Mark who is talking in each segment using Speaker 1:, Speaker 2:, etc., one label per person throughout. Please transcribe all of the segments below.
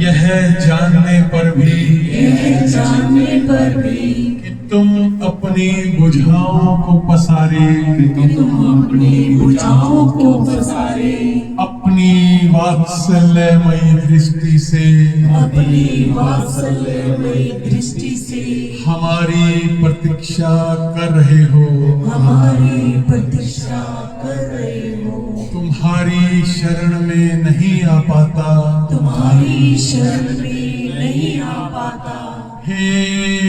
Speaker 1: यह जानने पर भी कि तुम अपनी बुझाओं को पसारे, अपनी वात्सल्यमयी दृष्टि से हमारी प्रतीक्षा कर रहे हो। तुम्हारी शरण में नहीं आ पाता, हे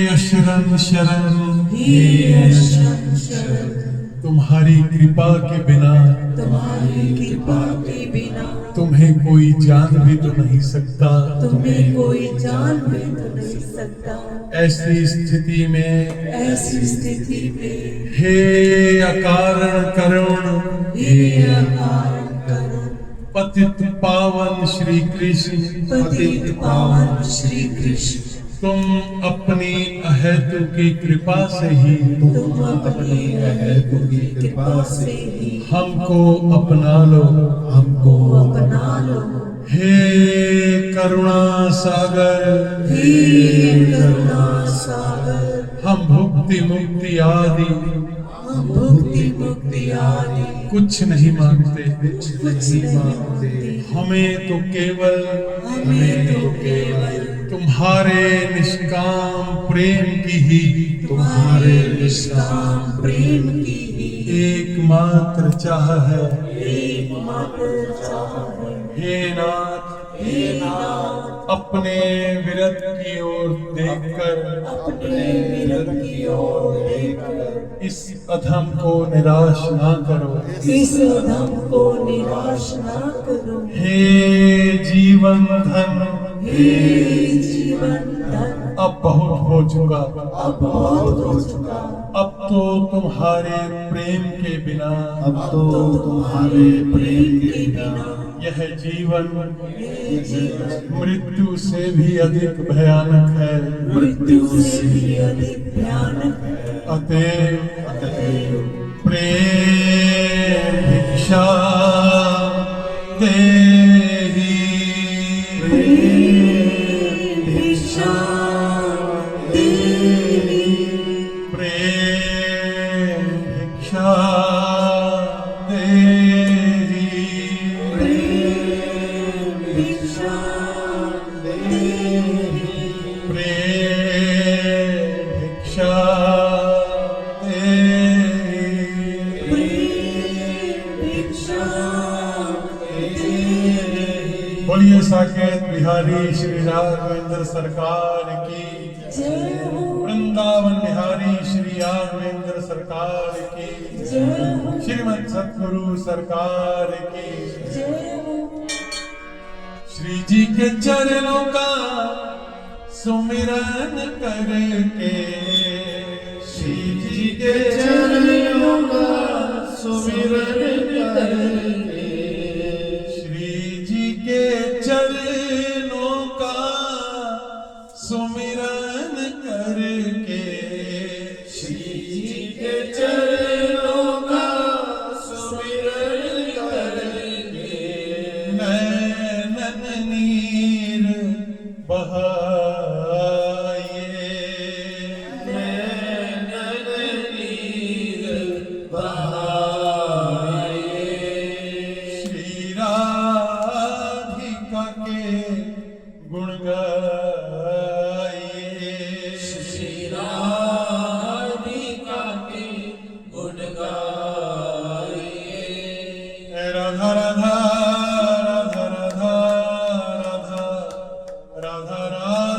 Speaker 1: अशरण शरण, तुम्हारी कृपा के बिना तुम्हें कोई जान भी तो नहीं सकता। ऐसी स्थिति में हे अकारण करुण, पतित पावन श्री कृष्ण, तुम अपनी अहेतु की कृपा से ही हमको अपना लो। हे करुणा सागर, हम भुक्ति मुक्ति आदि कुछ नहीं मांगते। हमें तो केवल तुम्हारे निष्काम प्रेम की ही एकमात्र चाह है। हे नाथ, अपने विरत की ओर देखकर इस अधम को निराश ना करो। हे जीवन धन, अब बहुत हो चुका। अब तो तुम्हारे प्रेम के बिना यह जीवन मृत्यु से भी अधिक भयानक है। अतएव प्रेम भिक्षा देहि, प्रेम भिक्षा देहि, प्रेम भिक्षा बोलिए साकेत बिहारी श्री राघवेंद्र सरकार की, वृंदावन बिहारी श्री राघवेंद्र सरकार की, श्रीमद सतगुरु सरकार की। श्री जी के चरणों का सुमिरन करके, श्री जी के चरणों का सुमिरन करके, श्री जी के चरणों का सुमिरन करके, श्री जी के चरणों का सुमिरन करके, नैनन नीर बहाए, नैनन नीर बहाए, श्री राधिका के गुण गाए, श्री राधिका के गुण गाए। राधा राधा राधा राधा राधा राधा राधा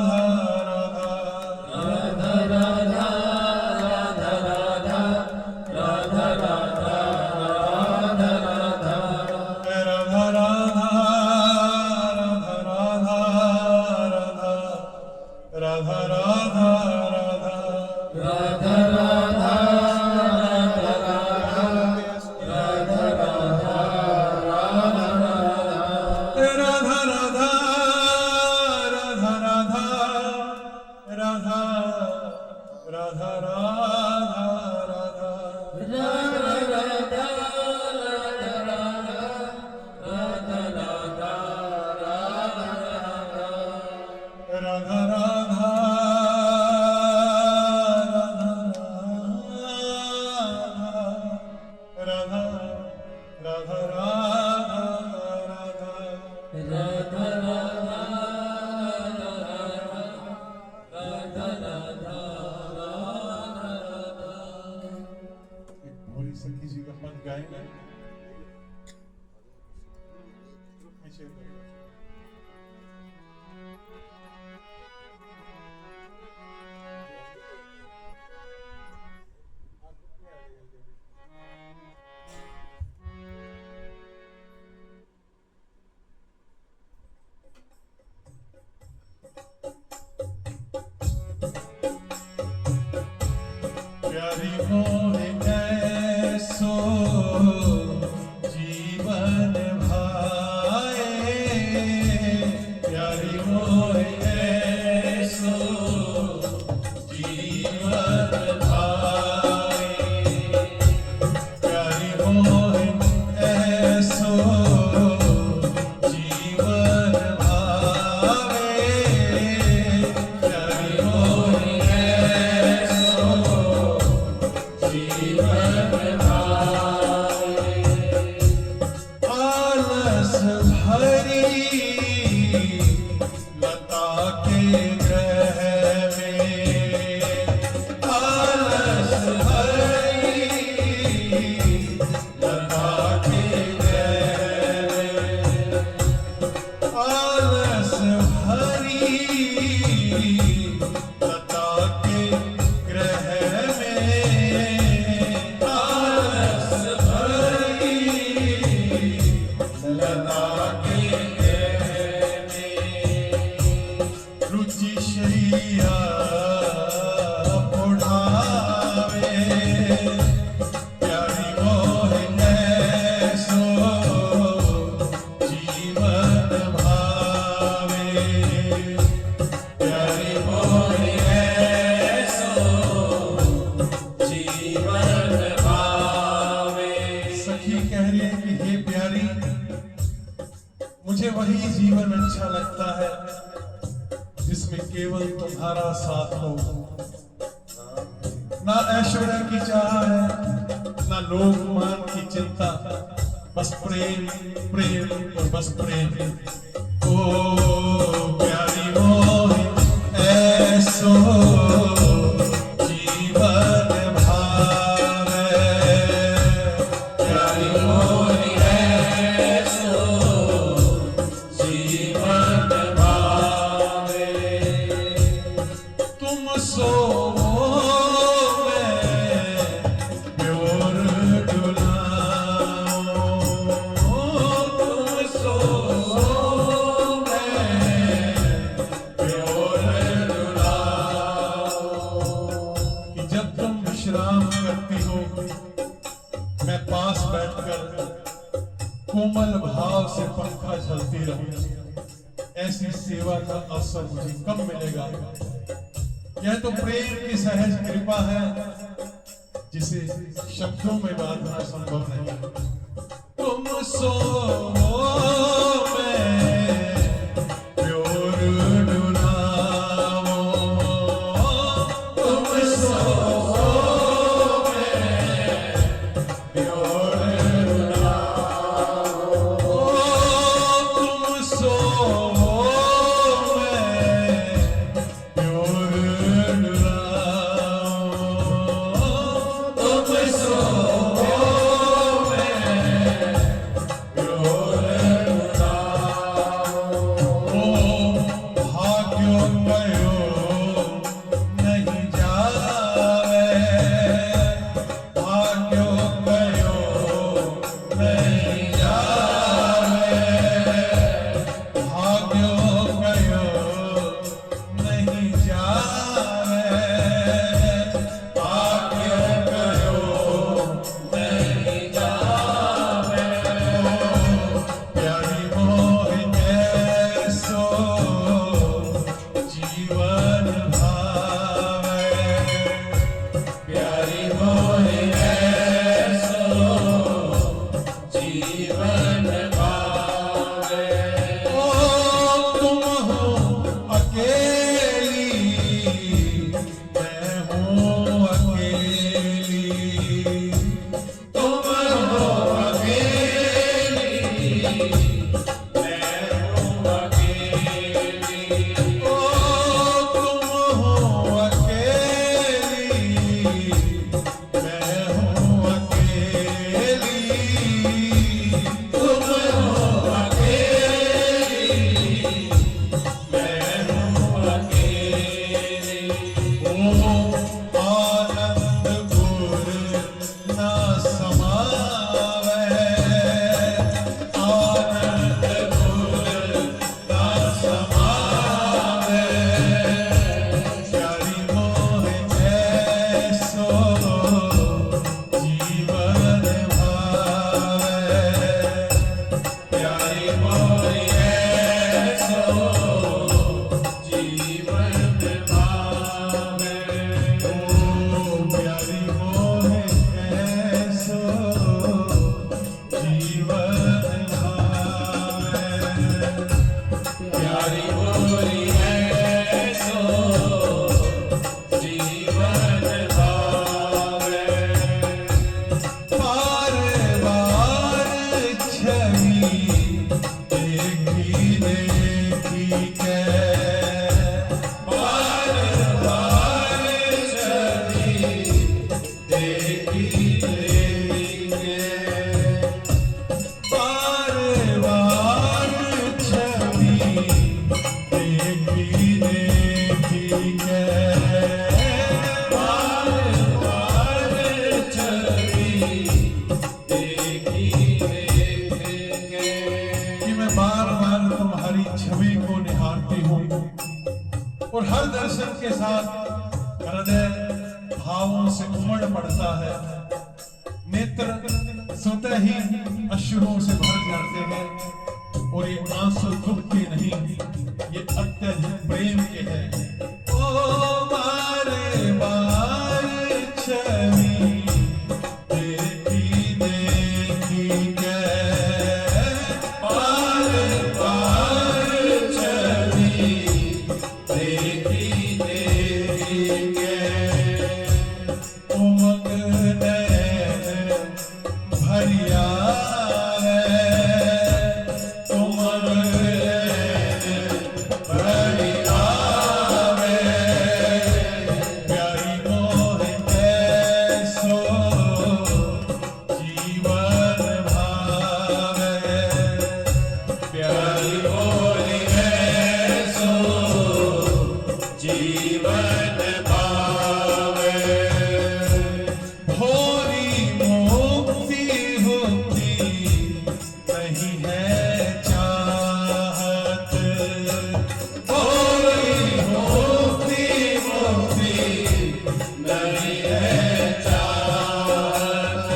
Speaker 1: प्यारी मोहे ऐसो जीवन भाए, प्यारी मोहे ऐसो जीवन भाए, प्यारी मोहे ऐसो जीवन भावे, प्यारी मोहे ऐसो आलस भरी लता के ग्रह में, आलस भरी लता के ग्रह में, आलस भरी लता के ग्रह में, आलस भरी लता के ग्रह में, रुचि शैया बुढ़ावे, प्यारी मोहे ऐसो जीवन भावे, प्यारी मोहे ऐसो जीवन भावे। सखी कह रही है कि हे प्यारी, मुझे वही जीवन अच्छा लगता है जिसमें केवल तुम्हारा साथ हो, ना ऐश्वर्य की चाह है, ना लोक मान की चिंता, बस प्रेम प्रेम और बस प्रेम। ओ प्यारी मोहे ऐसो जीवन भावे, प्यारी मोहे ऐसो जीवन भावे, तुम सो विश्राम करती हो, मैं पास बैठकर कोमल भाव से पंखा झलती रहूं। ऐसी सेवा का अवसर मुझे कब मिलेगा? यह तो प्रेम की सहज कृपा है जिसे शब्दों में बांधना संभव नहीं। तुम सो छवि को निहारती हूँ और हर दर्शन के साथ हृदय भावों से उमड़ पड़ता है। नेत्र स्वतः ही अश्रुओं से भर जाते हैं और ये आंसू दुख के नहीं, ये अत्यधिक प्रेम के हैं। ओ मारे बार छवि देखी देखी के, बार बार छवि देखी देखी के, उमंग नैन भरिया है, उमंग नैन भरिया है, प्यारी मोह कैसो जीवन भावे, प्यारी मोह कैसो जीवन भावे। भोरी मुक्ति होती नहीं है चाहत, भोरी मुक्ति होती नहीं है चाहत।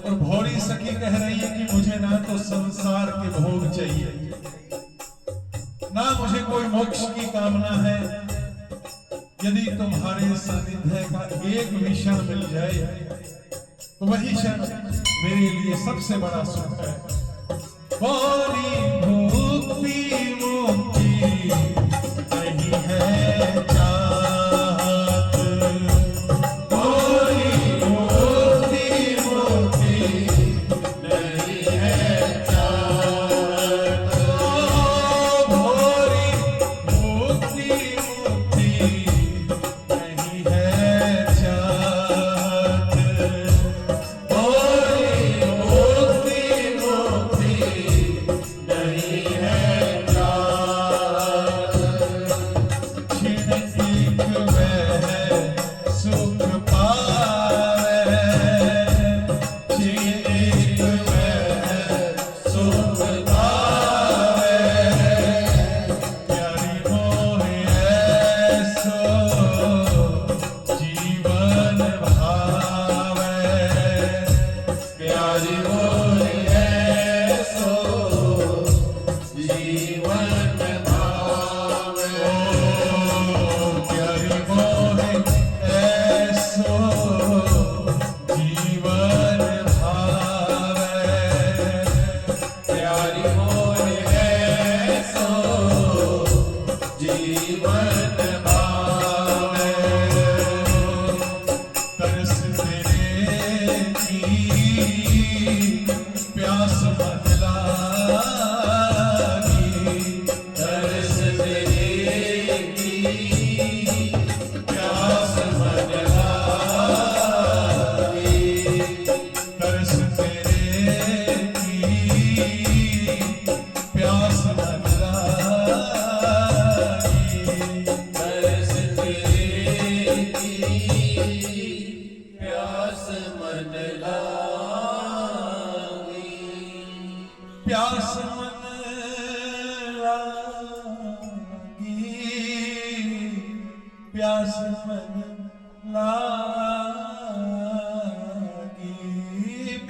Speaker 1: और भोरी सखी कह रही है कि मुझे ना तो संसार के भोग चाहिए, ना मुझे कोई मोक्ष की कामना है। यदि तुम्हारे सानिध्य का एक भी क्षण मिल जाए तो वही क्षण मेरे लिए सबसे बड़ा सुख है। भोरी मुक्ति मुक्ति नहीं है चाहत, भोरी मुक्ति मुक्ति नहीं है चाहत, भोरी मुक्ति मुक्ति नहीं है चाहत, भोरी मुक्ति मुक्ति नहीं है चाहत। छिन एक वह सुख पावे, छिन एक वह सुख पावे, प्यारी मोह ऐसो जीवन भावे, प्यारी मोह ऐसो जीवन भावे। ओ प्यारी मोह ऐसो जीवन भावे, प्यारी मोह ऐसो जीवन भावे। तरस तेरे की प्यास मन लागी, तरस तेरे की प्यास मन लागी, तरस तेरे की प्यास मन लागी, तरस तेरे की प्यास मन लागी, प्यास मन लागी, प्यास मन लागी,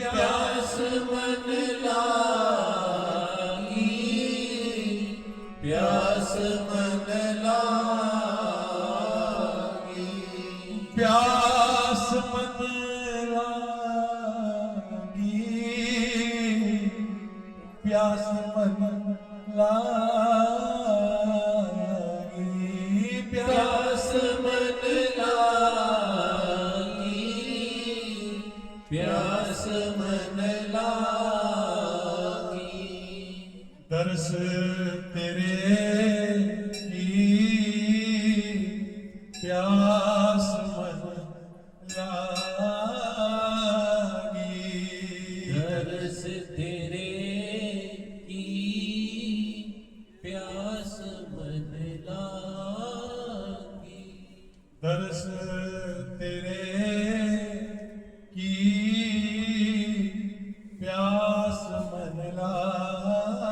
Speaker 1: प्यास मन लागी, प्यास मन लागी, प्यास मन लागी, प्यास मन लागी, प्यास मन लागी, प्यास मन लागी। तरस तेरे की प्यास मन लागी,
Speaker 2: तरस तेरे की प्यास मन लागी,
Speaker 1: तरस तेरे की प्यास मन लागी,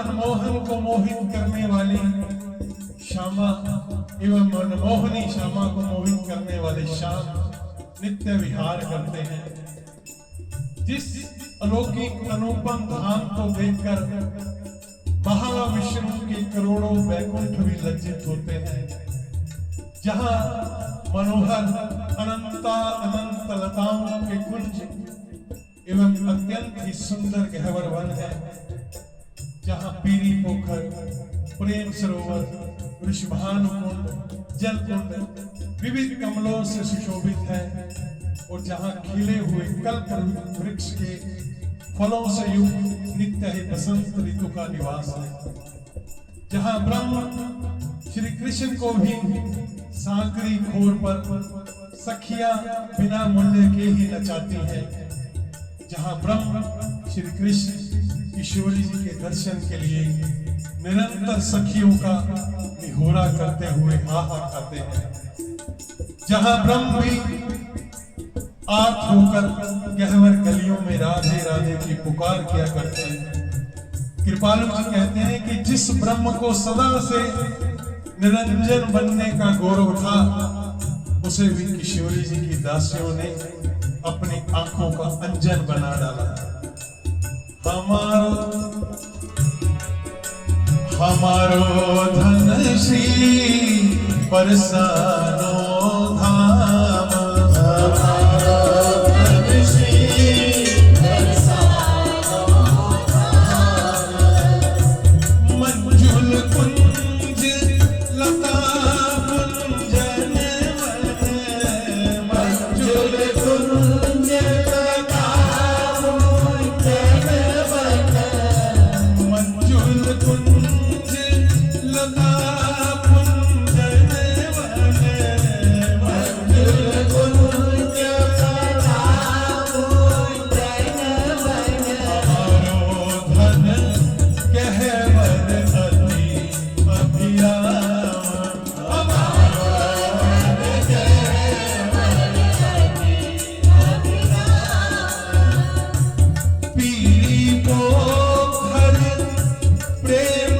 Speaker 1: मनमोहन को मोहित करने वाली श्यामा एवं मनमोहनी श्यामा को मोहित करने वाले श्याम नित्य विहार करते हैं। जिस अलौकिक अनुपम धाम को देखकर महाविष्णु के करोड़ों वैकुंठ भी लज्जित होते हैं, जहां मनोहर अनंता अनंत लताओं के कुंज एवं अत्यंत ही सुंदर गहवर वन है, जहां पीरी पोखर, प्रेम सरोवर, वृषभानुकुंड, जलकुंड विविध कमलों से सुशोभित है, और जहां खिले हुए कल्प वृक्ष के फलों से युक्त नित्य ही बसंत ऋतु का निवास है, जहां ब्रह्म श्री कृष्ण को भी सांकरी खोर पर सखिया बिना मूल्य के ही नचाती है, जहां ब्रह्म श्री कृष्ण ईश्वरी जी के दर्शन के लिए निरंतर सखियों का निहोरा करते हुए हाहा खाते हैं, जहां ब्रह्म भी आर्त होकर गहवर गलियों में राधे राधे की पुकार किया करते हैं। कृपालु जी कहते हैं कि जिस ब्रह्म को सदा से निरंजन बनने का गौरव था, उसे भी किशोरी जी की दासियों ने अपनी आंखों का अंजन बना डाला। हमारो धन श्री परसानो धाम, हमारो धन श्री परसानो धाम, मंजुल कुंज लता कुंजन वन, मंजुल कुंज लता कुंजन वन, मंजुल कुंज लता कुंजन वन, मंजुल कुंज लता कुंजन वन, हमारो धन गहवर अति अभिराम, हमारो धन गहवर अति अभिराम, पीरी पोखर प्रेम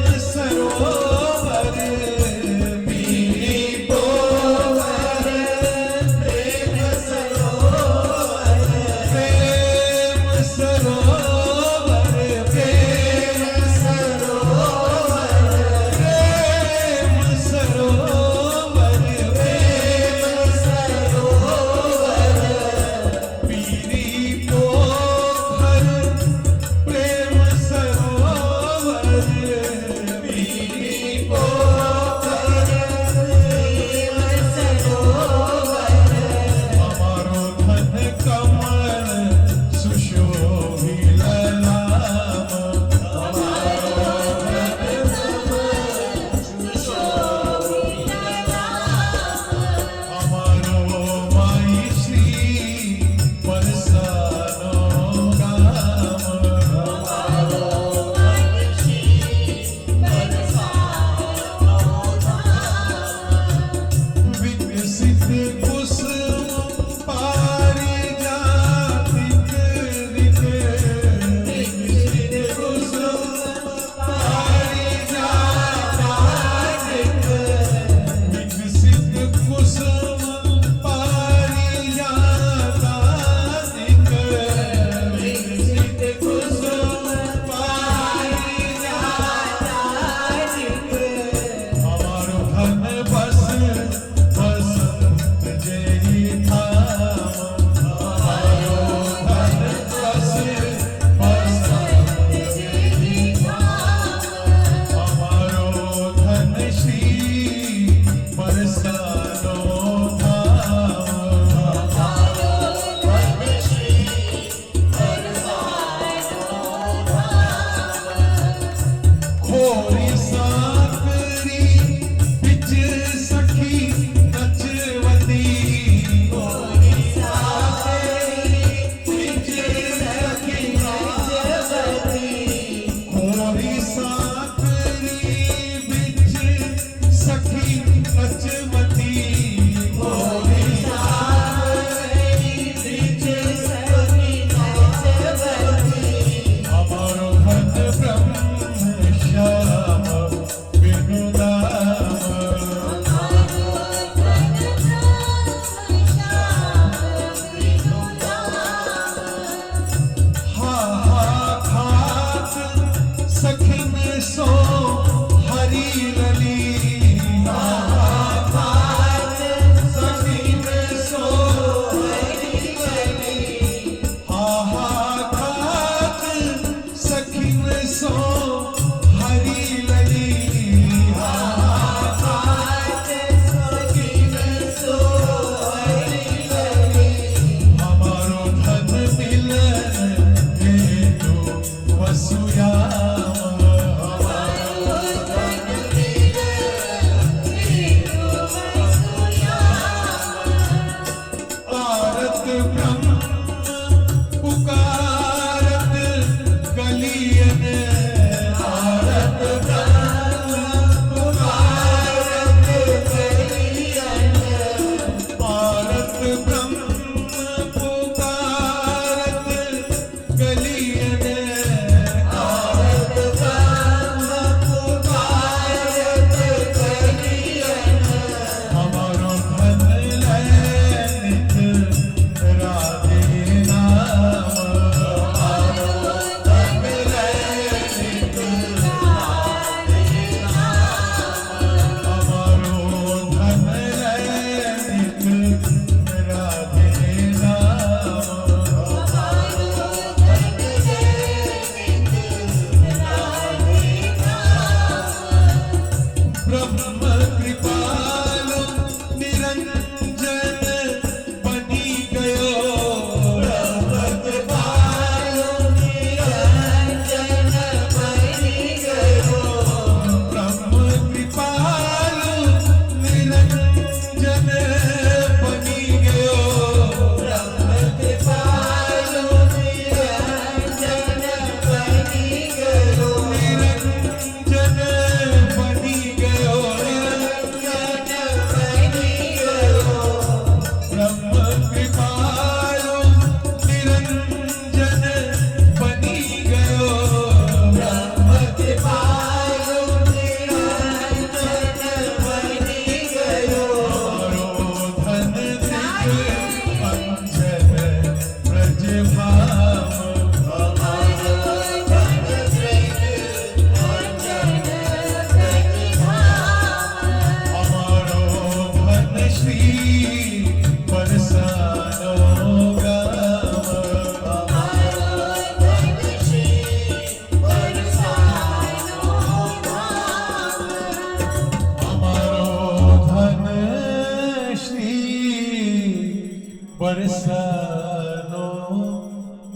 Speaker 1: बरसानो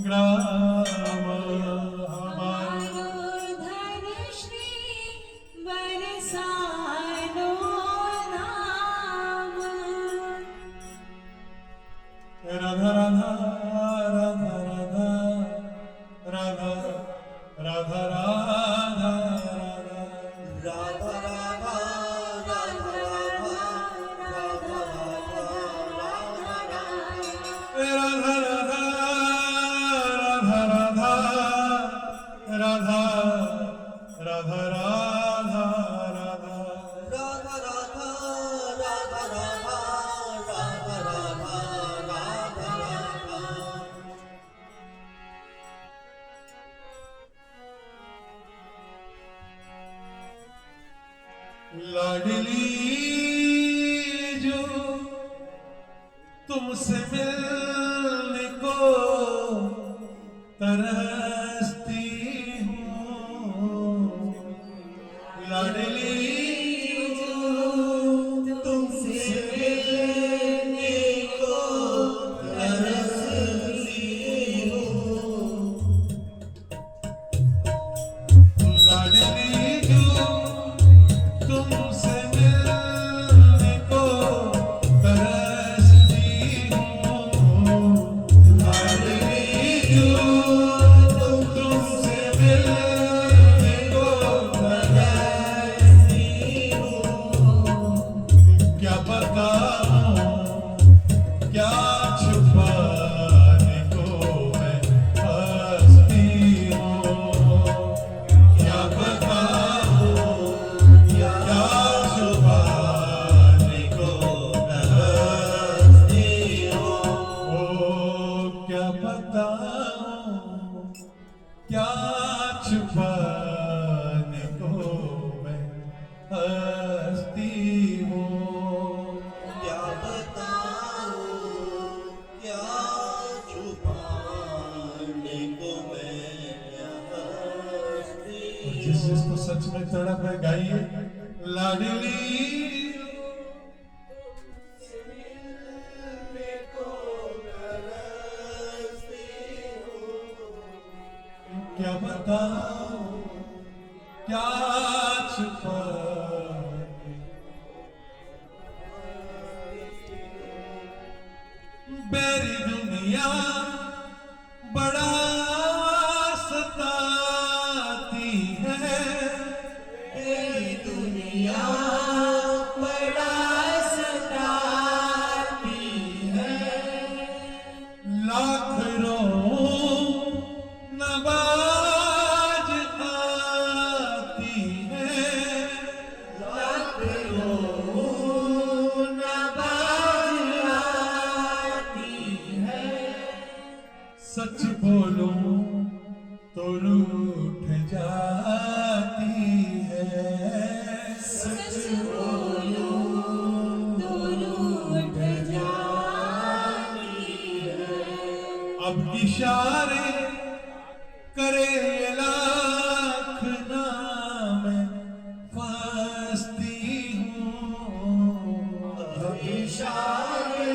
Speaker 1: ग्राम
Speaker 3: हमारो धनश्री बरसानो नाम।
Speaker 1: राधा राधा राधा राधा राधा राधा राधा
Speaker 4: राधा
Speaker 1: राधा राधा लाडली जो तुमसे मिलने को तरसती हूँ, लाडली जो तुमसे मिलने को तरसती हूँ, लाडली जो तुमसे मिलने को तरसती हूँ, लाडली जो तुमसे मिलने को तरसती हूँ। क्या बताऊँ क्या छुपाने को मैं हंसती हूँ, क्या बताऊँ क्या छुपाने को मैं हंसती हूँ, ओ क्या बताऊँ क्या छुपाने को मैं हंसती हूँ,
Speaker 4: क्या बताऊं क्या छुपाने को मैं हंसती
Speaker 1: और जिस जिसको सच में तड़प है गाइए लाडली क्या बताऊं क्या छुपाने बेरी दुनिया बड़ा सताती है,
Speaker 4: तेरी दुनिया बड़ा सताती है,
Speaker 1: लाख रोऊं नवाज आती है,
Speaker 4: लाख रोऊं नवाज आती है,
Speaker 1: सच बोलूं तो रूठ जाती है,
Speaker 3: सच बोलूं तो रूठ जाती है।
Speaker 1: अब इशारे करे लाख नाम फंसती हूँ,
Speaker 4: इशारे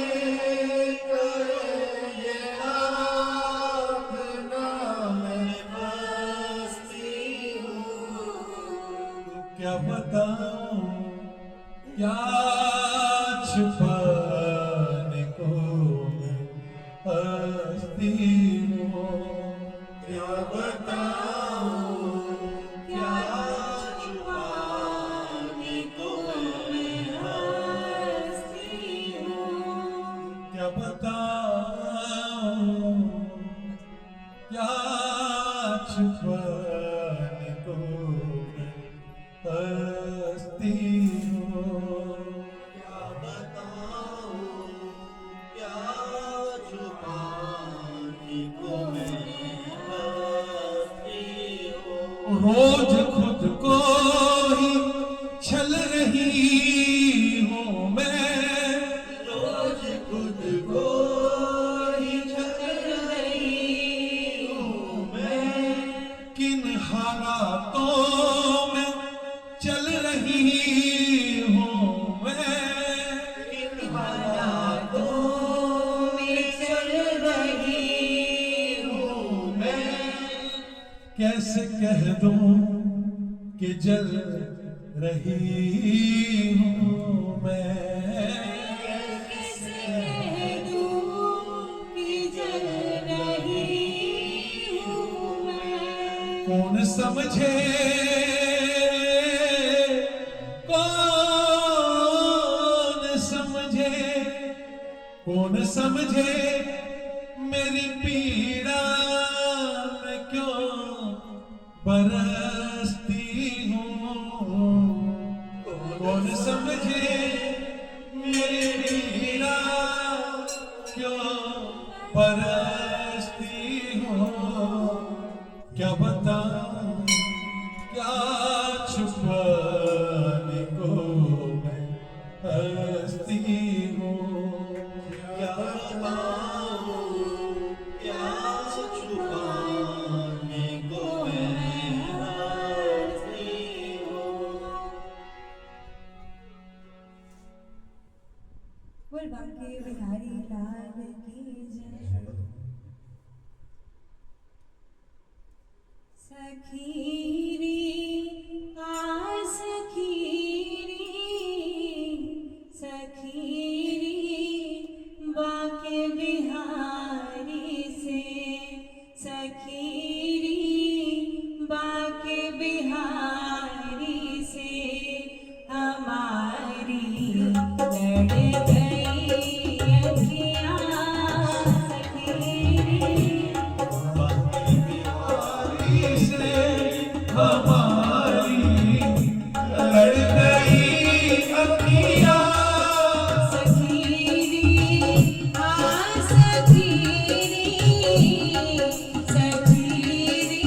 Speaker 4: करे ये लाख नाम बसती हूँ,
Speaker 1: क्या बताऊं क्या छुपाने को मैं हंसती हूँ,
Speaker 4: क्या बताऊं क्या छुपाने को मैं हंसती हूँ,
Speaker 1: क्या बताऊं क्या छुपाने को मैं हंसती हूँ,
Speaker 4: क्या बताऊं क्या छुपाने को मैं हंसती हूँ,
Speaker 1: रोज खुद को ही छल रही हूँ मैं,
Speaker 4: रोज खुद को ही छल रही हूँ मैं,
Speaker 1: किन हालातों में चल रही हूँ मैं,
Speaker 4: किन हालातों में
Speaker 1: जल रही हूँ मैं।
Speaker 3: कैसे कह दूं कि जल रही हूँ मैं।
Speaker 1: कौन समझे, कौन समझे, कौन समझे मेरी पीड़ा मैं क्यों बरसती हूँ। कौन समझे मेरी पीड़ा क्यों बरसती हूँ। क्या बताऊं क्या छुपाने को मैं हंसती हूँ।
Speaker 4: क्या बताऊं क्या छुपाने को मैं हंसती हूँ।
Speaker 3: बोल बांके बिहारी लाल की जय। सखीरी आ सखीरी, सखीरी बांके बिहारी से। सखीरी बांके बिहारी से हमारी लड़ गई अखियाँ। सखीरी
Speaker 1: बाकी बिहारी से हमारी लड़ गई अखियाँ।
Speaker 3: सखीरी आ सखीरी, सखीरी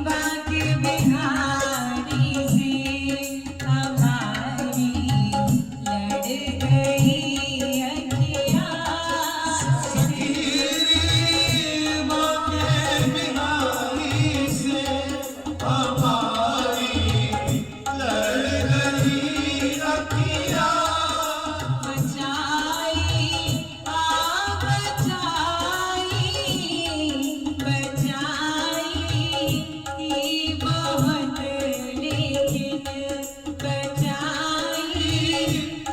Speaker 3: बांके बिहारी से हमारी लड़ गई अखियाँ। बचाई आ बचाई, बचाई की बहुत लेकिन बचाई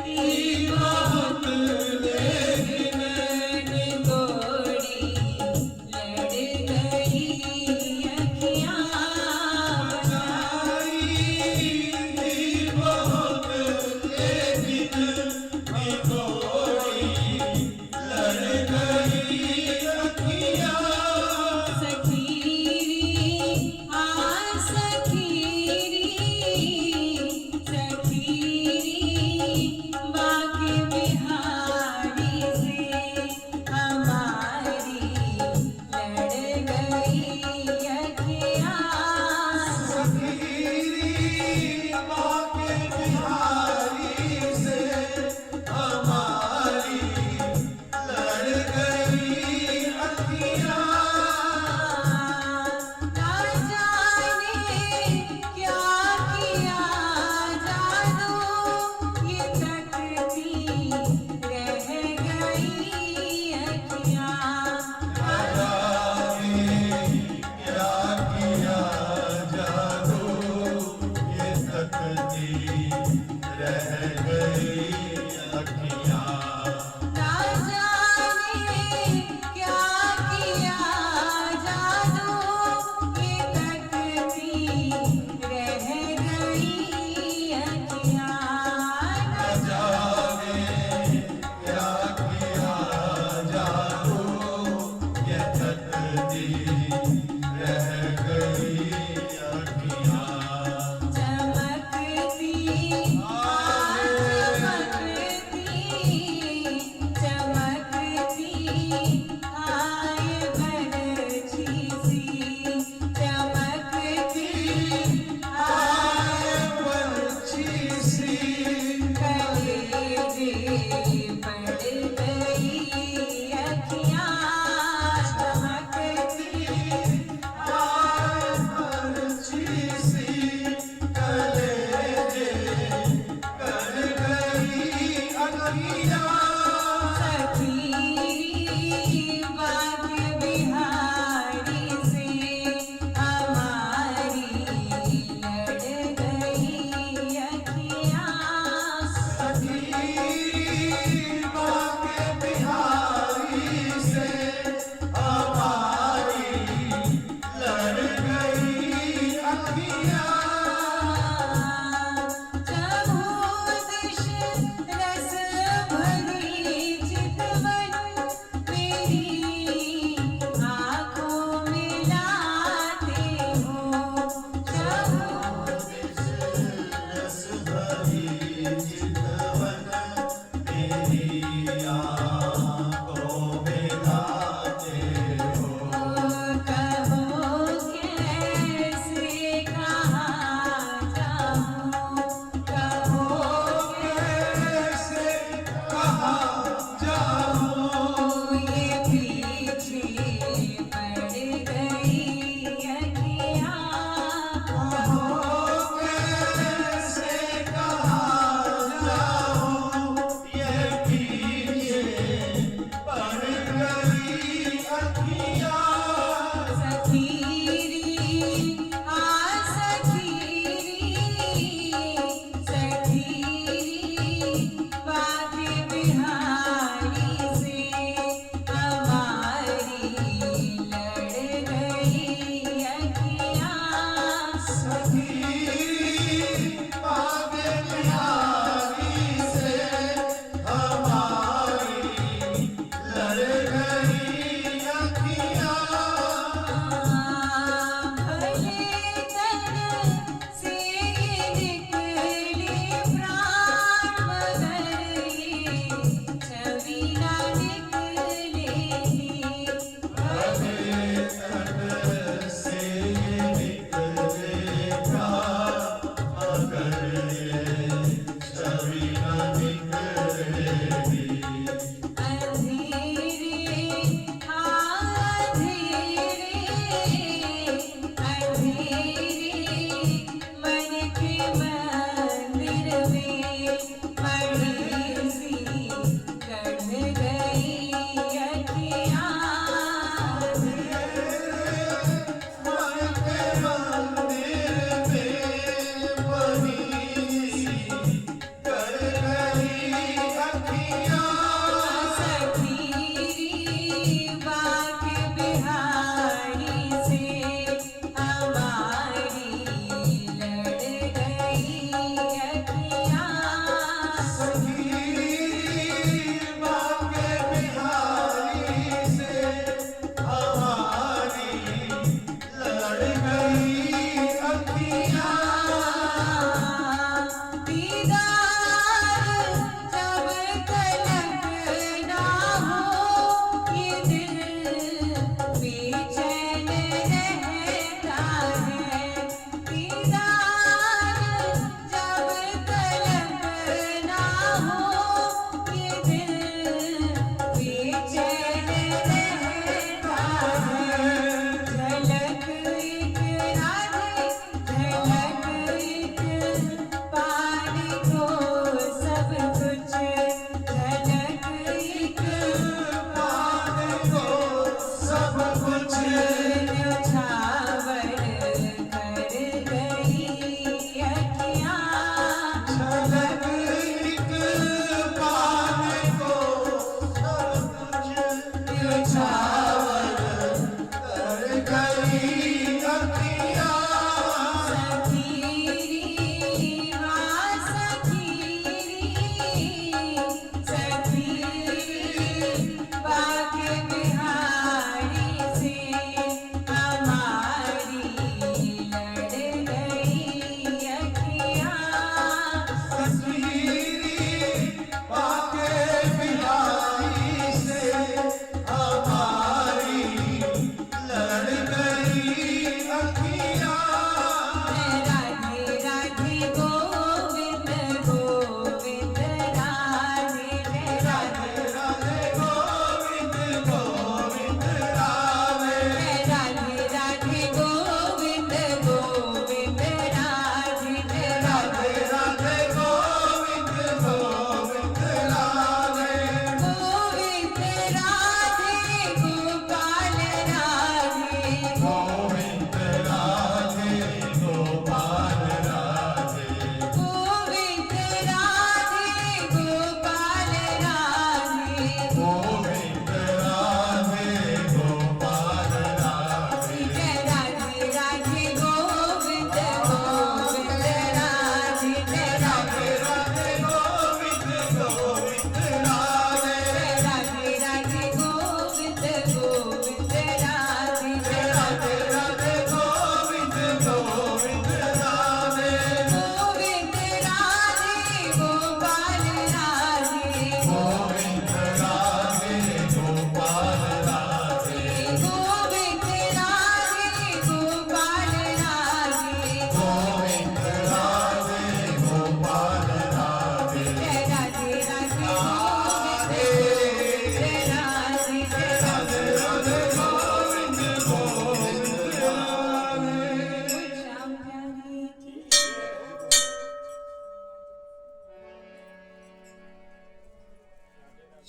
Speaker 3: की बहुत लेकिन गोरी लड़ गई अखियाँ। सखीरी आ सखीरी, सखीरी बांके बिहारी से हमारी लड़ गई अखियाँ। ना जाने क्या किया जादू, ये तकती रह गई अखियाँ। ना जाने क्या किया जादू, ये तकती रह गई अखियाँ। चमकती आ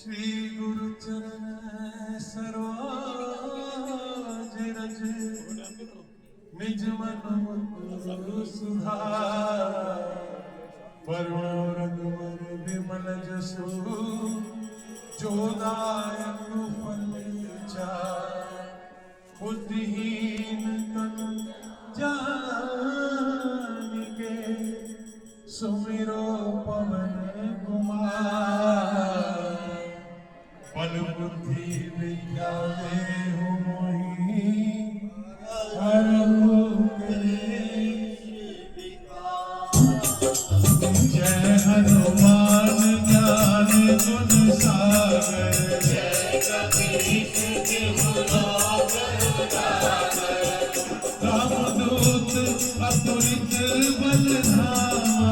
Speaker 1: श्री गुरु चरण सरोज रज निज मन मुकुर सुधार वरुण रघुवर विमल जसु जोदायक फल चार बुद्धिहीन तन जानिके सुमिरो पवन कुमार बल बुद्धि विद्या देहु मोहि हरहु क्लेश जय हनुमान ज्ञान गुण सागर जय कपीश तिहु लोक उजागर रामदूत अतुलित बल धामा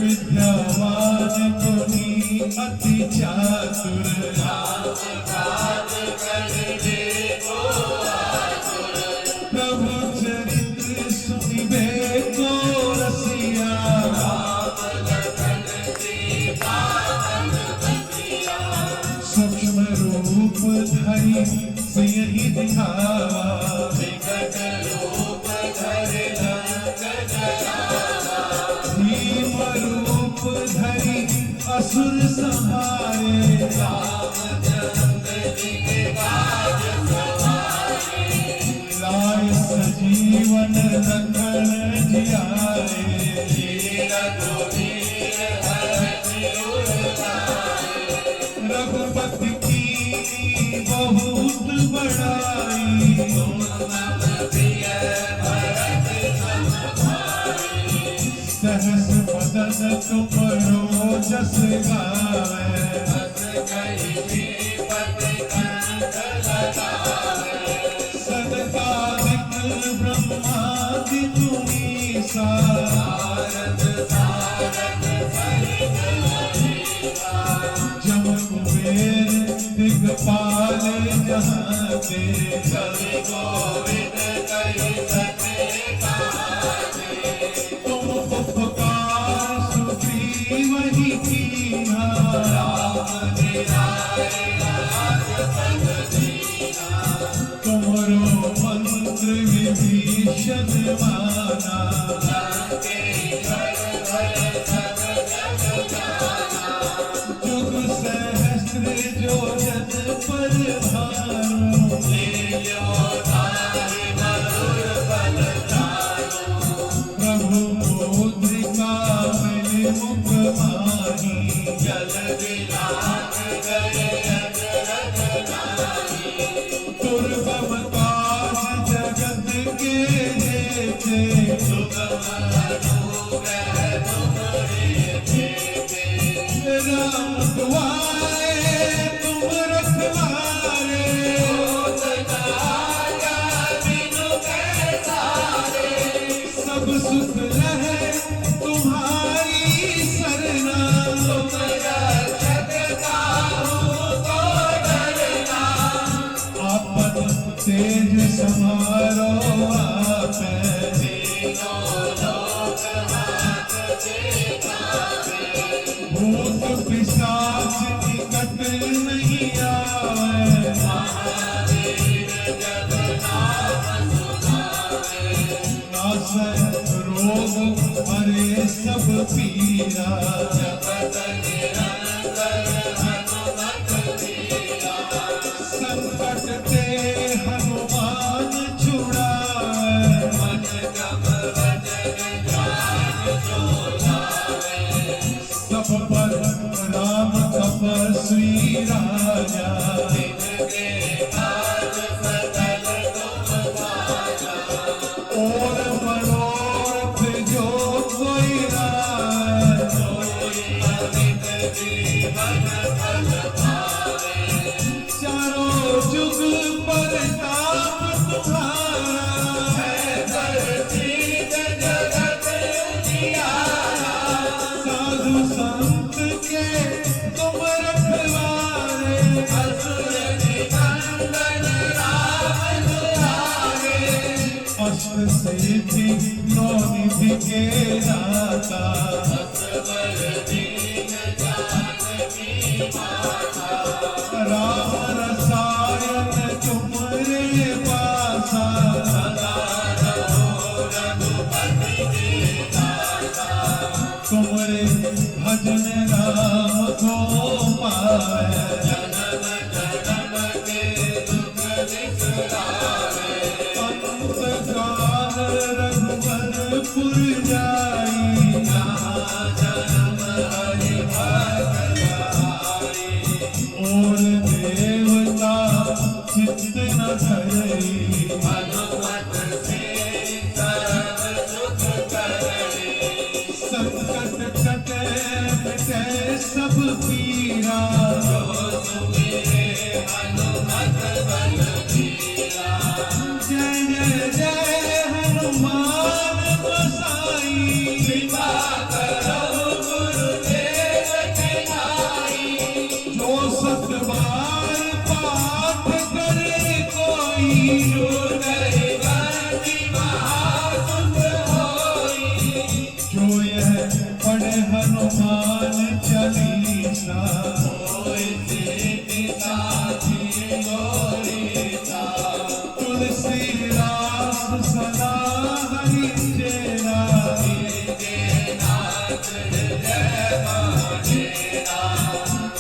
Speaker 1: विद्यावान गुणी अति चातुर प्रभु चरित्र सुनिबे को रसिया सूक्ष्म रूप धरि सियहि दिखावा भीम रूप धरि असुर संहारे लाय सजीवन रखण जियारे रघुपति की बहुत बड़ाई सहस बदन तुम जस गावे सदकालिक ब्रह्मादि मुनीसा जम कुबेर दिगपाल जहाँ के तुम उपकार सुग्रीव ही कीन्हा तुमरो मंत्र विभीषण माना जुग सहस्त्र जो जन पर भानु प्रभु मुद्रिका मिलि मुख माही दुर्गम काज जगत के जेते राम दुआरे तुम रखवारे सब सुख लहे तुम्हारी सरना आपन तेज समारो आपे भूत पिशाच निकट नहीं आवे नासै रोग हरे सब पीरा संकट ते हनुमान छुड़ावे सब पर राम तपस्वी राजा और मनोरथ जो कोई राय चारों जुग परताप तुम्हारा साधु संत के तुम रखवारे अष्ट सिद्धि नौ निधि के दाता राम रसायन तुम्हारे पासा तुम्हारे भजन राम को पावे अंत काल रघुवरपुर जाई और देवता चित्त न धरई संकट कटे मिटे सब पीरा जय जय जय हनुमान गोसाई कृपा करो हनुमान चालीसा तुलसीदास सदा हरि चेरा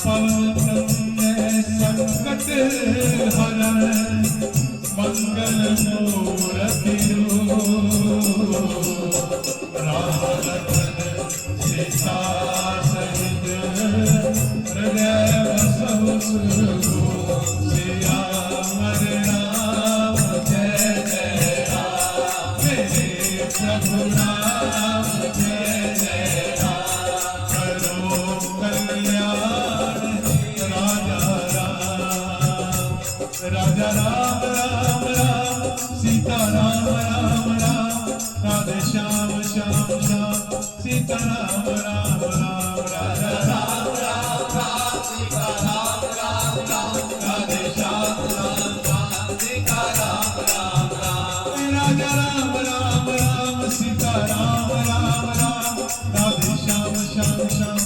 Speaker 1: पवन तनय संकट हरण मंगल मूर्ति राम लखन सीता सहित हृदय बसहु सुरभु सिया राम जय जय राम मेरे प्रभु राम जय जय राम करो कल्याण राजा राम राम राम सीता राम राम राम राधे श्याम श्याम श्याम सीता राम राम राम राजा राम राम राम सीता राम राम राम राधे श्याम राम राम सीता राम राम राम राजा राम राम राम सीता राम राम राम राधे श्याम श्याम श्याम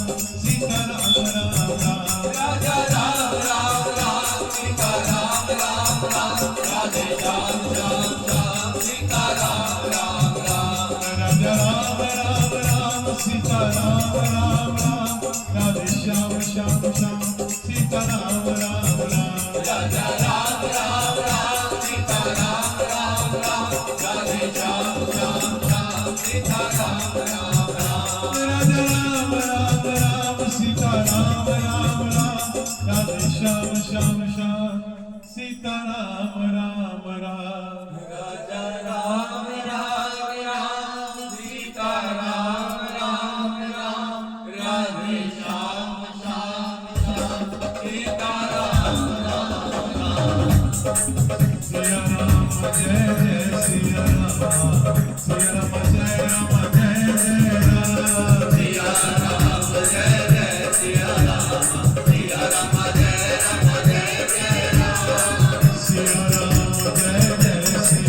Speaker 1: सीता राम राम राम राजा राम राम राम सीता राम राम राम राधे श्याम श्याम श्याम सीता राम राम राम राजा राम राम राम सीता राम राम राम राधे श्याम श्याम श्याम सीता राम राम राम राजा राम राम राम सीता राम राम राम राधे श्याम श्याम श्याम सीता राम राम राम राजा राम राम राम सीता राम राम राम राधे श्याम श्याम श्याम सीता राम राम राम राजा राम राम राम सीता राम राम राम राधे श्याम श्याम श्याम सीता राम राम राम सिया राम जय जय सिया राम सिया राम जय राम जय जय राम सिया राम जय जय सिया राम सिया राम जय जय राम सिया राम जय जय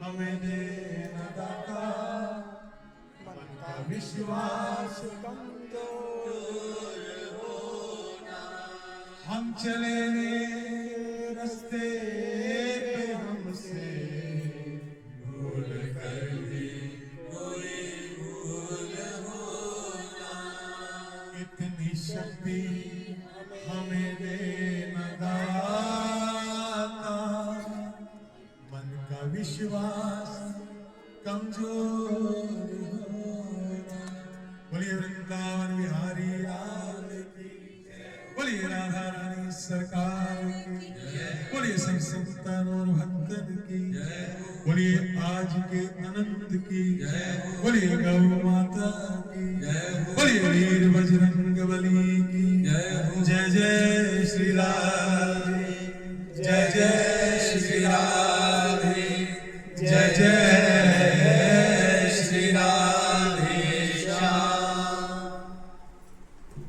Speaker 1: हमें देना दाता, मन का विश्वास कमजोर होना। हम चले रास्ते पे हमसे भूल कर दी कोई भूल होना। इतनी शक्ति हमें देना दाता, मन का विश्वास कमजोर होना। बोलिए वृंदावन बिहारी लाल की, बोलिए राधा रानी सरकार की, बोलिए सब संतन और भक्तन की, बोलिए आज के अनंत की, बोलिए गौ माता की, बोलिए वीर बजरंग बली की। जय जय श्री राधे, जय जय श्री राधे, जय जय श्री राधे।